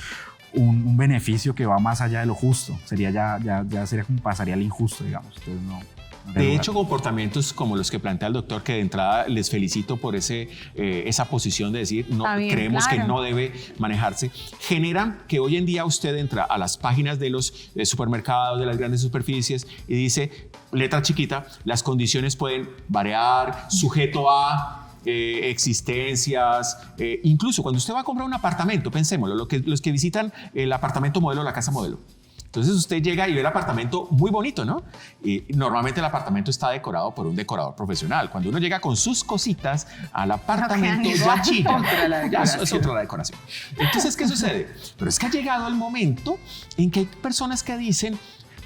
un beneficio que va más allá de lo justo. Sería ya sería como pasaría al injusto, digamos. Entonces De hecho, comportamientos como los que plantea el doctor, que de entrada les felicito por esa posición de decir, no, creemos que no debe manejarse, generan que hoy en día usted entra a las páginas de los supermercados, de las grandes superficies y dice, letra chiquita, las condiciones pueden variar, sujeto a existencias, incluso cuando usted va a comprar un apartamento, pensémoslo, los que visitan el apartamento modelo, la casa modelo. Entonces usted llega y ve el apartamento muy bonito, ¿no? Y normalmente el apartamento está decorado por un decorador profesional. Cuando uno llega con sus cositas al apartamento, ya chilla, ya es otra la decoración. Entonces, ¿qué sucede? Pero es que ha llegado el momento en que hay personas que dicen,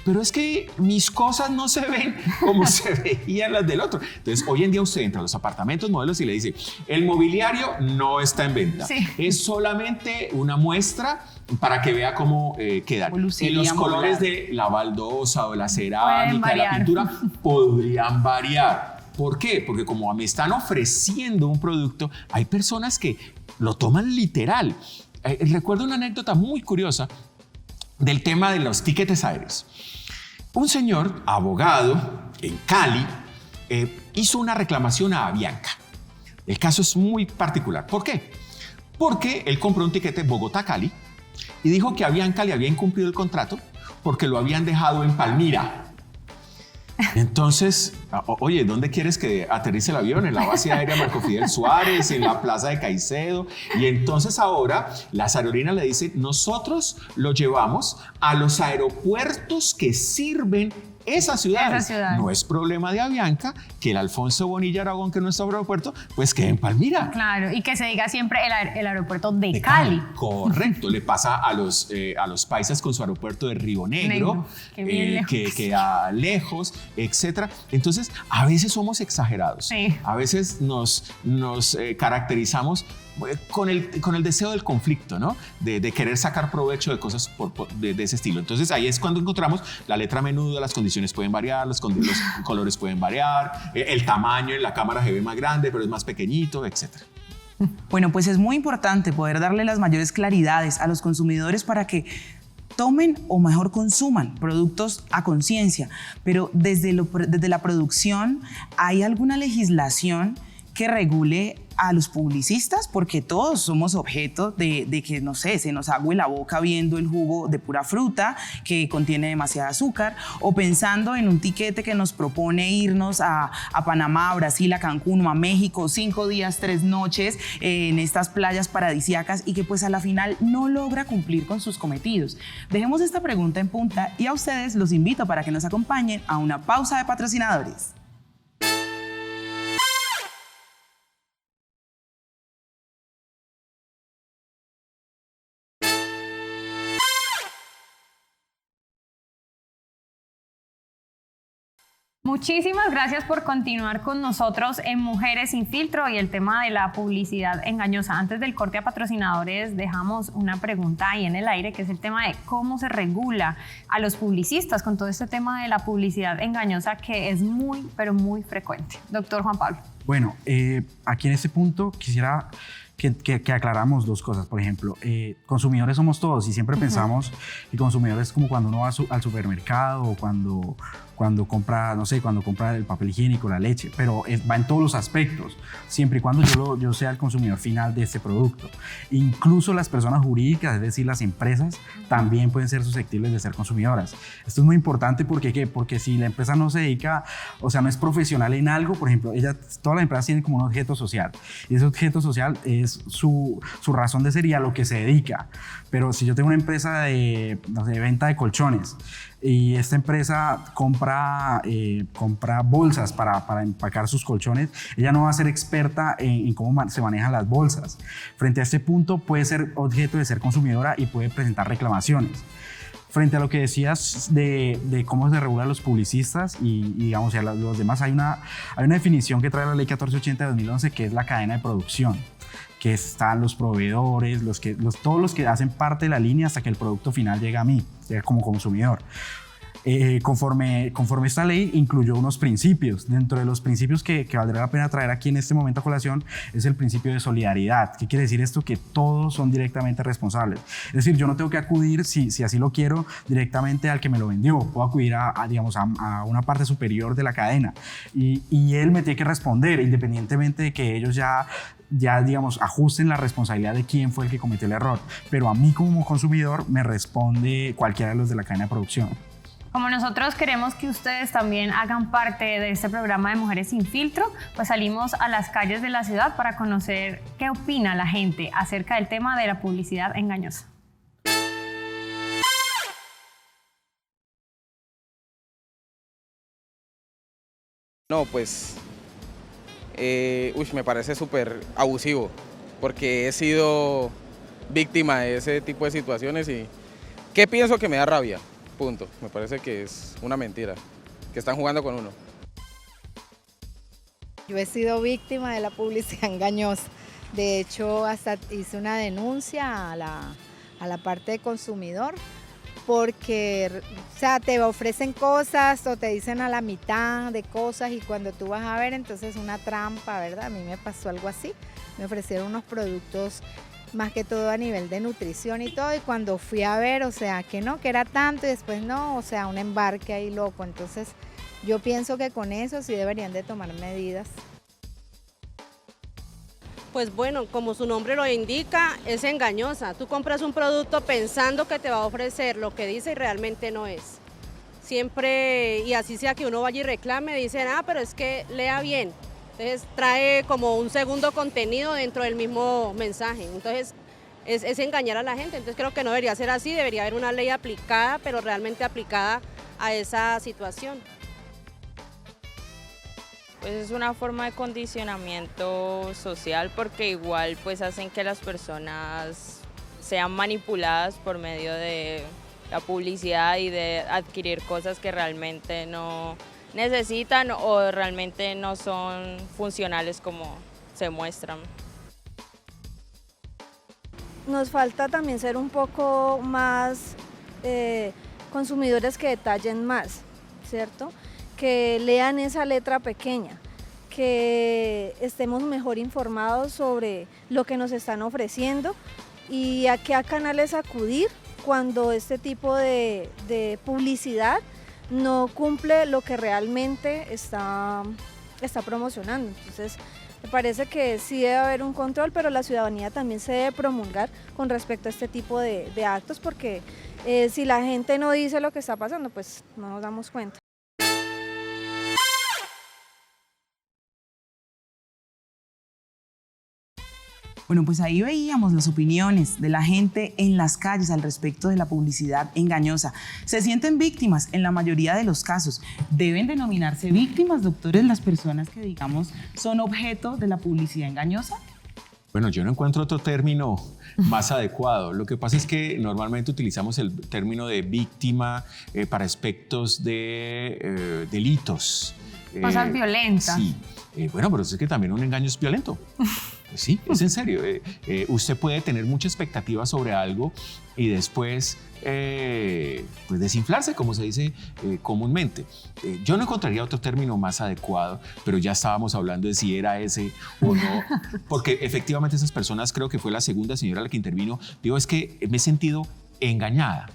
pero es que mis cosas no se ven como se veían las del otro. Entonces, hoy en día usted entra a los apartamentos modelos y le dice, el mobiliario no está en venta. Sí. Es solamente una muestra para que vea cómo quedan. Y los colores de la baldosa o la cerámica, de la pintura, podrían variar. ¿Por qué? Porque como me están ofreciendo un producto, hay personas que lo toman literal. Recuerdo una anécdota muy curiosa del tema de los tiquetes aéreos. Un señor abogado en Cali hizo una reclamación a Avianca. El caso es muy particular. ¿Por qué? Porque él compró un tiquete Bogotá-Cali y dijo que Avianca le había incumplido el contrato porque lo habían dejado en Palmira. Entonces, oye, ¿dónde quieres que aterrice el avión? En la base aérea Marco Fidel Suárez, en la plaza de Caicedo. Y entonces ahora las aerolíneas le dicen, nosotros lo llevamos a los aeropuertos que sirven esa ciudad. No es problema de Avianca que el Alfonso Bonilla Aragón, que es nuestro aeropuerto, pues quede en Palmira. Claro, y que se diga siempre el aeropuerto de Cali. Correcto, le pasa a los paisas con su aeropuerto de Río Negro, que queda lejos, etc. Entonces, a veces somos exagerados. Sí. A veces nos caracterizamos con el deseo del conflicto, ¿no? De querer sacar provecho de cosas de ese estilo. Entonces ahí es cuando encontramos la letra menuda, las condiciones pueden variar, los colores pueden variar, el tamaño en la cámara se ve más grande, pero es más pequeñito, etc. Bueno, pues es muy importante poder darle las mayores claridades a los consumidores para que tomen o mejor consuman productos a conciencia, pero desde la producción, ¿hay alguna legislación que regule a los publicistas? Porque todos somos objeto de que, no sé, se nos agüe la boca viendo el jugo de pura fruta que contiene demasiado azúcar, o pensando en un tiquete que nos propone irnos a Panamá, a Brasil, a Cancún o a México, 5 días, 3 noches en estas playas paradisíacas y que pues a la final no logra cumplir con sus cometidos. Dejemos esta pregunta en punta y a ustedes los invito para que nos acompañen a una pausa de patrocinadores. Muchísimas gracias por continuar con nosotros en Mujeres sin Filtro y el tema de la publicidad engañosa. Antes del corte a patrocinadores dejamos una pregunta ahí en el aire, que es el tema de cómo se regula a los publicistas con todo este tema de la publicidad engañosa que es muy, pero muy frecuente. Doctor Juan Pablo. Bueno, aquí en este punto quisiera que aclaramos dos cosas. Por ejemplo, consumidores somos todos y siempre pensamos que consumidores es como cuando uno va al supermercado o cuando compra, no sé, cuando compra el papel higiénico, la leche, pero va en todos los aspectos, siempre y cuando yo sea el consumidor final de este producto. Incluso las personas jurídicas, es decir, las empresas, también pueden ser susceptibles de ser consumidoras. Esto es muy importante porque si la empresa no se dedica, o sea, no es profesional en algo, por ejemplo, todas las empresas tienen como un objeto social y ese objeto social es su razón de ser y a lo que se dedica. Pero si yo tengo una empresa de, no sé, venta de colchones, Y esta empresa compra bolsas para empacar sus colchones. Ella no va a ser experta en cómo se manejan las bolsas. Frente a este punto puede ser objeto de ser consumidora y puede presentar reclamaciones. Frente a lo que decías de cómo se regulan los publicistas y digamos, a los demás, hay una definición que trae la Ley 1480 de 2011, que es la cadena de producción, que están los proveedores, todos los que hacen parte de la línea hasta que el producto final llega a mí, como consumidor. Conforme esta ley incluyó unos principios. Dentro de los principios que valdría la pena traer aquí en este momento a colación es el principio de solidaridad. ¿Qué quiere decir esto? Que todos son directamente responsables. Es decir, yo no tengo que acudir, si así lo quiero, directamente al que me lo vendió. Puedo acudir digamos, a una parte superior de la cadena y él me tiene que responder, independientemente de que ellos ya digamos, ajusten la responsabilidad de quién fue el que cometió el error. Pero a mí como consumidor me responde cualquiera de los de la cadena de producción. Como nosotros queremos que ustedes también hagan parte de este programa de Mujeres Sin Filtro, pues salimos a las calles de la ciudad para conocer qué opina la gente acerca del tema de la publicidad engañosa. No, pues, me parece súper abusivo, porque he sido víctima de ese tipo de situaciones y ¿qué pienso? Que me da rabia. Punto. Me parece que es una mentira, que están jugando con uno. Yo he sido víctima de la publicidad engañosa. De hecho, hasta hice una denuncia a la parte de consumidor porque, o sea, te ofrecen cosas o te dicen a la mitad de cosas y cuando tú vas a ver, entonces es una trampa, ¿verdad? A mí me pasó algo así. Me ofrecieron unos productos más que todo a nivel de nutrición y todo, y cuando fui a ver, o sea, que no, que era tanto y después no, o sea, un embarque ahí loco. Entonces, yo pienso que con eso sí deberían de tomar medidas. Pues bueno, como su nombre lo indica, es engañosa. Tú compras un producto pensando que te va a ofrecer lo que dice y realmente no es. Siempre, y así sea que uno vaya y reclame, dicen, pero es que lea bien. Entonces trae como un segundo contenido dentro del mismo mensaje. Entonces es engañar a la gente. Entonces creo que no debería ser así, debería haber una ley aplicada, pero realmente aplicada a esa situación. Pues es una forma de condicionamiento social porque igual pues hacen que las personas sean manipuladas por medio de la publicidad y de adquirir cosas que realmente no necesitan o realmente no son funcionales como se muestran. Nos falta también ser un poco más consumidores que detallen más, ¿cierto? Que lean esa letra pequeña, que estemos mejor informados sobre lo que nos están ofreciendo y a qué canales acudir cuando este tipo de publicidad no cumple lo que realmente está promocionando. Entonces, me parece que sí debe haber un control, pero la ciudadanía también se debe promulgar con respecto a este tipo de actos, porque si la gente no dice lo que está pasando, pues no nos damos cuenta. Bueno, pues ahí veíamos las opiniones de la gente en las calles al respecto de la publicidad engañosa. Se sienten víctimas en la mayoría de los casos. ¿Deben denominarse víctimas, doctores, las personas que, digamos, son objeto de la publicidad engañosa? Bueno, yo no encuentro otro término más adecuado. Lo que pasa es que normalmente utilizamos el término de víctima para aspectos de delitos. Cosas violentas. Sí. Bueno, pero es que también un engaño es violento. Pues sí, es en serio. Usted puede tener mucha expectativa sobre algo y después pues desinflarse, como se dice comúnmente. Yo no encontraría otro término más adecuado, pero ya estábamos hablando de si era ese o no, porque efectivamente esas personas, creo que fue la segunda señora la que intervino, digo, es que me he sentido engañada.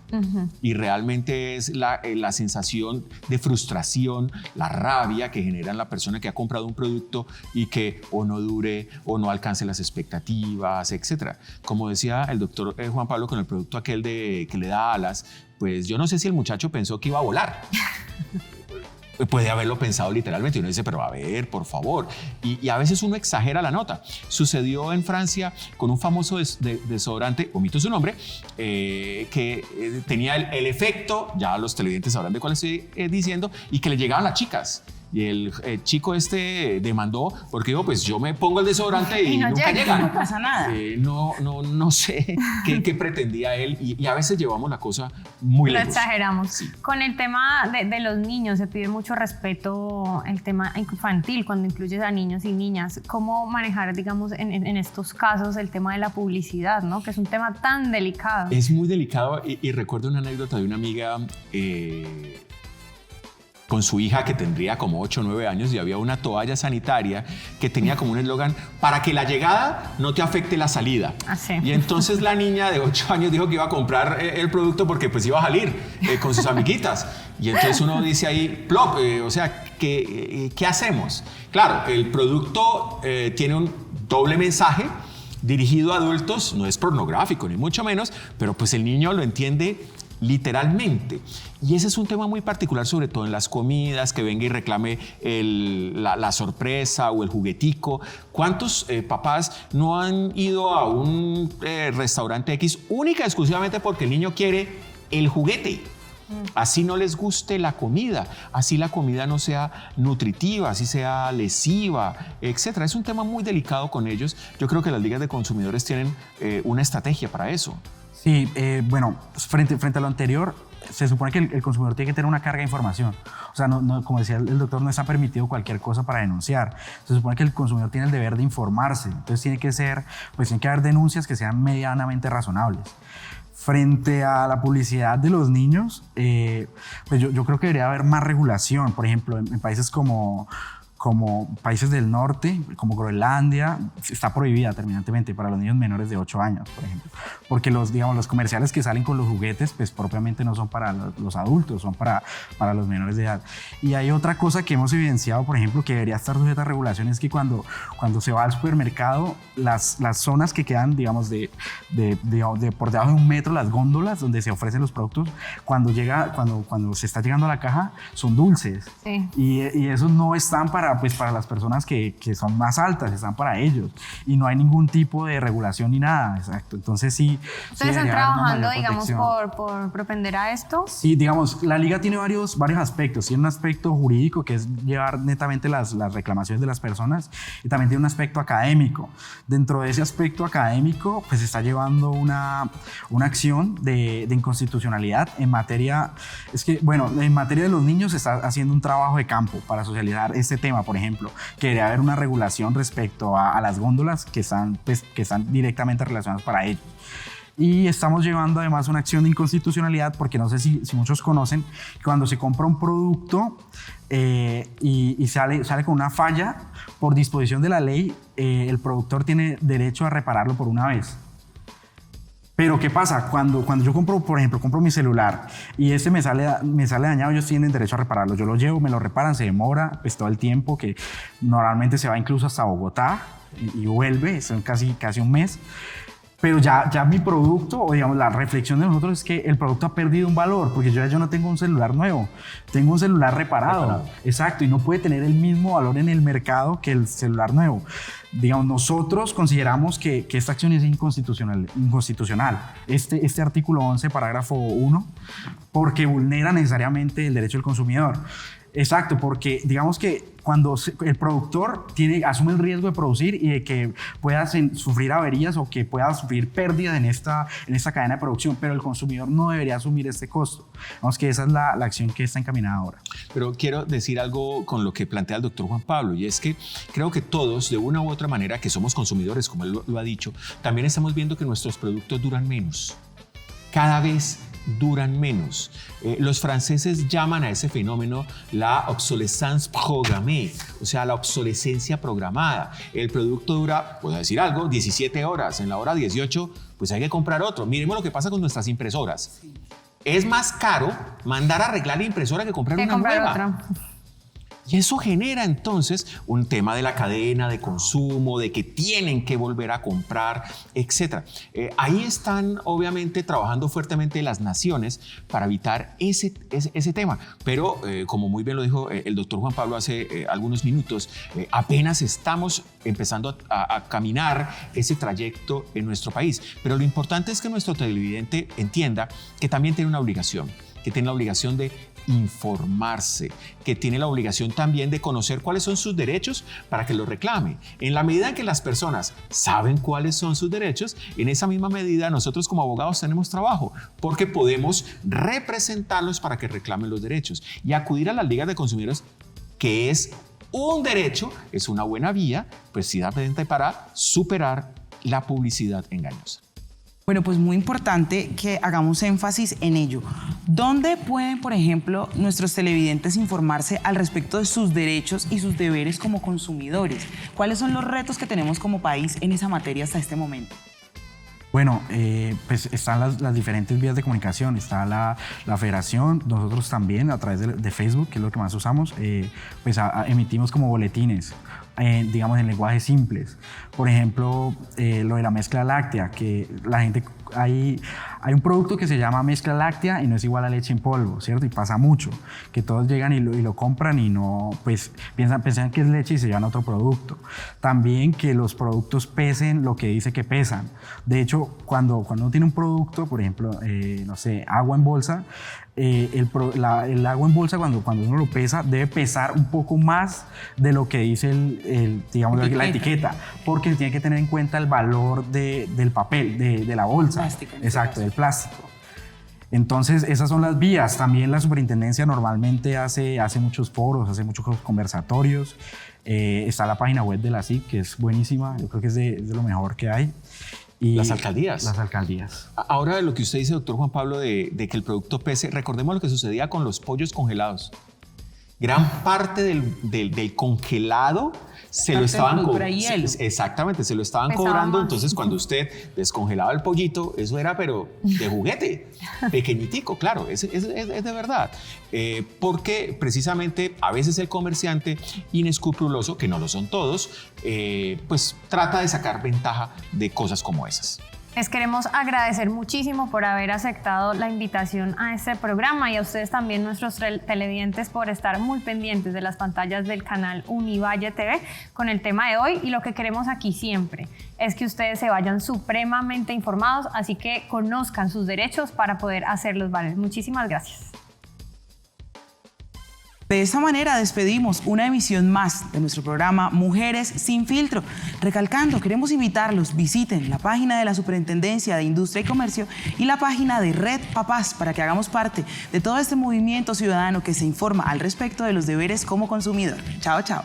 Y realmente es la sensación de frustración, la rabia que genera en la persona que ha comprado un producto y que o no dure o no alcance las expectativas, etc. Como decía el doctor Juan Pablo con el producto aquel que le da alas, pues yo no sé si el muchacho pensó que iba a volar. puede haberlo pensado literalmente y uno dice, pero a ver, por favor. Y a veces uno exagera la nota. Sucedió en Francia con un famoso desodorante, omito su nombre, que tenía el efecto, ya los televidentes sabrán de cuál estoy diciendo, y que le llegaban las chicas. Y el chico demandó porque dijo, pues yo me pongo el desodorante y nunca llega. No pasa nada. No sé qué pretendía él y a veces llevamos la cosa muy lejos. Lo exageramos. Sí. Con el tema de los niños se pide mucho respeto, el tema infantil cuando incluyes a niños y niñas. ¿Cómo manejar, digamos, en estos casos el tema de la publicidad, ¿no? Que es un tema tan delicado? Es muy delicado y recuerdo una anécdota de una amiga con su hija que tendría como 8 o 9 años y había una toalla sanitaria que tenía como un eslogan para que la llegada no te afecte la salida. Ah, sí. Y entonces la niña de 8 años dijo que iba a comprar el producto porque pues iba a salir con sus amiguitas. Y entonces uno dice ahí, plop, o sea, ¿qué hacemos? Claro, el producto tiene un doble mensaje dirigido a adultos, no es pornográfico ni mucho menos, pero pues el niño lo entiende literalmente. Y ese es un tema muy particular, sobre todo en las comidas, que venga y reclame la sorpresa o el juguetico. ¿Cuántos papás no han ido a un restaurante X única y exclusivamente porque el niño quiere el juguete? Así no les guste la comida, así la comida no sea nutritiva, así sea lesiva, etcétera. Es un tema muy delicado con ellos. Yo creo que las ligas de consumidores tienen una estrategia para eso. Sí, bueno, frente a lo anterior, se supone que el consumidor tiene que tener una carga de información. O sea, como decía el doctor, no está permitido cualquier cosa para denunciar. Se supone que el consumidor tiene el deber de informarse. Entonces tiene que haber denuncias que sean medianamente razonables. Frente a la publicidad de los niños, pues yo creo que debería haber más regulación. Por ejemplo, en países como países del norte, como Groenlandia, está prohibida terminantemente para los niños menores de 8 años, por ejemplo. Porque los comerciales que salen con los juguetes, pues propiamente no son para los adultos, son para los menores de edad. Y hay otra cosa que hemos evidenciado, por ejemplo, que debería estar sujeta a regulación, es que cuando se va al supermercado, las zonas que quedan, digamos, por debajo de 1 metro, las góndolas donde se ofrecen los productos, cuando se está llegando a la caja, son dulces. Sí. Y esos no están para las personas que son más altas, están para ellos y no hay ningún tipo de regulación ni nada. Exacto. Entonces sí. ¿Ustedes están trabajando, digamos, por propender a esto? Sí, digamos, la liga tiene varios aspectos. Tiene un aspecto jurídico, que es llevar netamente las reclamaciones de las personas, y también tiene un aspecto académico. Dentro de ese aspecto académico, pues se está llevando una acción de inconstitucionalidad en materia, en materia de los niños se está haciendo un trabajo de campo para socializar este tema. Por ejemplo, que debería haber una regulación respecto a las góndolas que están directamente relacionadas para ellos. Y estamos llevando además una acción de inconstitucionalidad porque no sé si muchos conocen que cuando se compra un producto y sale con una falla, por disposición de la ley, el productor tiene derecho a repararlo por una vez. Pero ¿qué pasa? Cuando yo compro mi celular y me sale dañado, ellos tienen derecho a repararlo. Yo lo llevo, me lo reparan, se demora pues todo el tiempo, que normalmente se va incluso hasta Bogotá y vuelve, son casi un mes. Pero ya mi producto, o digamos la reflexión de nosotros es que el producto ha perdido un valor, porque yo no tengo un celular nuevo, tengo un celular reparado. Exacto, y no puede tener el mismo valor en el mercado que el celular nuevo. Digamos, nosotros consideramos que esta acción es inconstitucional. Este artículo 11, parágrafo 1, porque vulnera necesariamente el derecho del consumidor. Exacto, porque digamos que cuando el productor asume el riesgo de producir y de que pueda sufrir averías o que pueda sufrir pérdidas en esta cadena de producción, pero el consumidor no debería asumir este costo. Vamos, que esa es la acción que está encaminada ahora. Pero quiero decir algo con lo que plantea el doctor Juan Pablo, y es que creo que todos, de una u otra manera, que somos consumidores, como él lo ha dicho, también estamos viendo que nuestros productos duran menos. Cada vez duran menos. Los franceses llaman a ese fenómeno la obsolescence programmée, o sea, la obsolescencia programada. El producto dura, puedo decir algo, 17 horas. En la hora 18, pues hay que comprar otro. Miremos lo que pasa con nuestras impresoras. Sí. Es más caro mandar a arreglar la impresora que comprar una nueva. Otra. Y eso genera entonces un tema de la cadena de consumo, de que tienen que volver a comprar, etc. Ahí están obviamente trabajando fuertemente las naciones para evitar ese tema. Pero como muy bien lo dijo el doctor Juan Pablo hace algunos minutos, apenas estamos empezando a caminar ese trayecto en nuestro país. Pero lo importante es que nuestro televidente entienda que también tiene una obligación, que tiene la obligación de informarse, que tiene la obligación también de conocer cuáles son sus derechos para que los reclame. En la medida en que las personas saben cuáles son sus derechos, en esa misma medida nosotros como abogados tenemos trabajo, porque podemos representarlos para que reclamen los derechos y acudir a las ligas de consumidores, que es un derecho, es una buena vía precisamente para superar la publicidad engañosa. Bueno, pues muy importante que hagamos énfasis en ello. ¿Dónde pueden, por ejemplo, nuestros televidentes informarse al respecto de sus derechos y sus deberes como consumidores? ¿Cuáles son los retos que tenemos como país en esa materia hasta este momento? Bueno, pues están las diferentes vías de comunicación. Está la federación, nosotros también a través de Facebook, que es lo que más usamos, pues emitimos como boletines, digamos en lenguajes simples. Por ejemplo, lo de la mezcla láctea, que la gente, hay un producto que se llama mezcla láctea y no es igual a leche en polvo, ¿cierto? Y pasa mucho, que todos llegan y lo compran y no, pues piensan que es leche y se llevan otro producto. También que los productos pesen lo que dice que pesan. De hecho, cuando uno tiene un producto, por ejemplo, no sé, agua en bolsa, el agua en bolsa cuando uno lo pesa debe pesar un poco más de lo que dice digamos, la etiqueta, porque tiene que tener en cuenta el valor del papel, de la bolsa. Plástico. Exacto, del plástico. Entonces esas son las vías. También la superintendencia normalmente hace muchos foros, hace muchos conversatorios. Está la página web de la SIC, que es buenísima, yo creo que es de lo mejor que hay. Y las alcaldías. Las alcaldías. Ahora, lo que usted dice, doctor Juan Pablo, de que el producto pese, recordemos lo que sucedía con los pollos congelados. Gran parte del congelado se lo estaban cobrando. Exactamente, se lo estaban cobrando. Entonces, cuando usted descongelaba el pollito, eso era, pero de juguete, pequeñitico, claro, es de verdad. Porque precisamente a veces el comerciante inescrupuloso, que no lo son todos, pues trata de sacar ventaja de cosas como esas. Les queremos agradecer muchísimo por haber aceptado la invitación a este programa y a ustedes también, nuestros televidentes, por estar muy pendientes de las pantallas del canal Univalle TV con el tema de hoy. Y lo que queremos aquí siempre es que ustedes se vayan supremamente informados, así que conozcan sus derechos para poder hacerlos valer. Muchísimas gracias. De esta manera despedimos una emisión más de nuestro programa Mujeres sin Filtro. Recalcando, queremos invitarlos, visiten la página de la Superintendencia de Industria y Comercio y la página de Red Papás para que hagamos parte de todo este movimiento ciudadano que se informa al respecto de los deberes como consumidor. Chao, chao.